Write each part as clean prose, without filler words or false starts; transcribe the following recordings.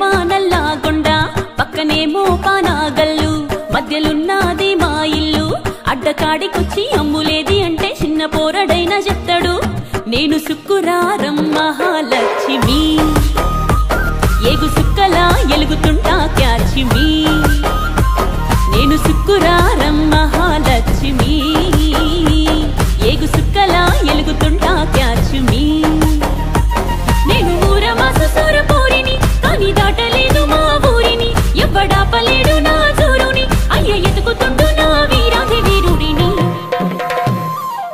ఎదురుగా నల్లాగొండ పక్కనేమో పానాగల్లు మధ్యలున్నది మా ఇల్లు అడ్డకాడికొచ్చి అమ్ములేది అంటే చిన్న పోరడైనా చెప్తాడు నేను సుక్కురారం మహాలక్ష్మి ఏగు సుక్కలా ఎలుగుతుంటా క్యాచిమి నేను సుక్కురారం మహాలక్ష్మి ఏగు సుక్కలా ఎలుగుతుంటా క్యాచిమి నేను ఊరమాస సూరపూరిని కానీ దాటలేదు మా ఊరిని ఎవ్వడాపలేడు నా జోరుని అయ్య ఎతుకుతుండు నా వీరాధి వీరుడిని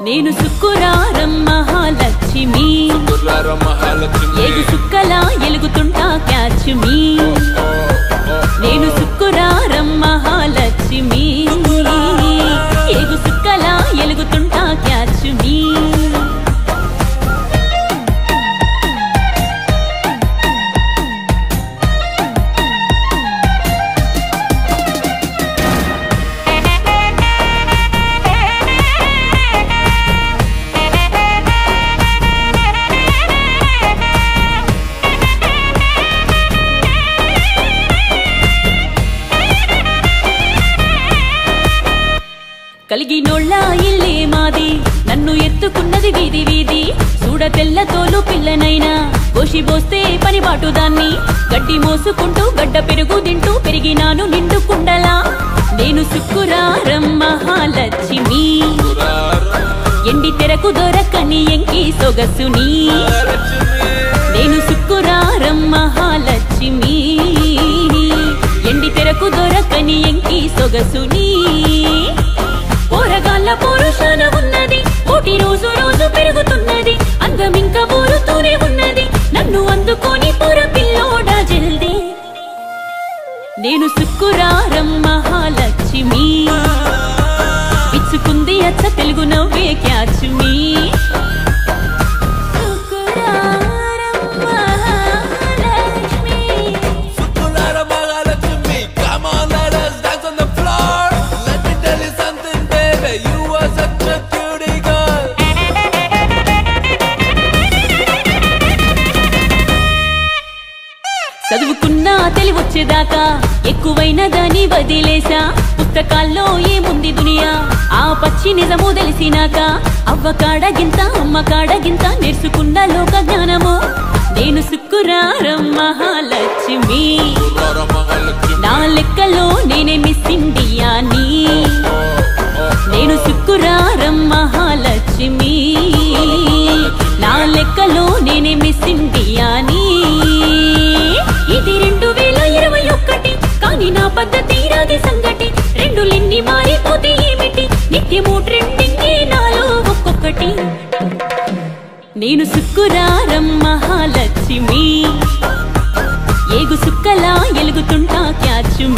నేను సుక్కురారం మహాలక్ష్మి ఏగు సుక్కలా ఎలుగుతుంటా క్యాచిమి నేను సుక్కురారం మహాలక్ష్మి ఏగు సుక్కలా ఎలుగుతుంటా క్యాచిమి కలిగినోళ్ళ ఇల్లే మాది నన్ను ఎత్తుకున్నది వీధి వీధి చూడ తెల్ల తోలు పిల్లనైనా కోసిబోస్తే పనిబాటు దాన్ని గడ్డి మోసుకుంటూ గడ్డ పెరుగు తింటూ పెరిగినాను నిండు కుండలా నేను సుక్కురారం మహాలక్ష్మి ఎండి తెరకు దొరకని ఎంకి సొగసుని నేను సుక్కురారం మహాలక్ష్మి ఎండి తెరకు దొరకని ఎంకి సొగసుని పోరగాళ్ళ పోరుషాన ఉన్నది కోటి రోజు రోజు పెరుగుతున్నది అందం ఇంకా ఊరుతూనే ఉన్నది నన్ను అందుకొని పొర పిల్లోడా జల్దీ నేను సుక్కురారం మహాలక్ష్మి ఇచ్చుకుంది అచ్చ తెలుగు నవ్వే క్యాచ్మి చదువుకున్నా తెలివొచ్చేదాకా ఎక్కువైనదని వదిలేసా పుస్తకాల్లో ఏముంది దునియా ఆ పచ్చి నిజము తెలిసినాక అవ్వ కాడగింత అమ్మ కాడగింత నేర్చుకున్న లోక జ్ఞానము నేను సుక్కురారం మహాలక్ష్మి నా లెక్కలో నేనే మిస్ ఇండియాని నేను సుక్కురారం మహాలక్ష్మి నా లెక్కలో నేనే మిస్ ఇండియాని ఇది 2021 కానీ నా పద్ధతి రాది సంగటి రెండులెన్ని మారిపోతే ఏమిటి నిత్యము ట్రెండింగ్ నాలో ఒక్కొక్కటి నేను సుక్కురారం మహాలక్ష్మి ఏగు సుక్కలా ఎలుగుతుంటా క్యాచ్మి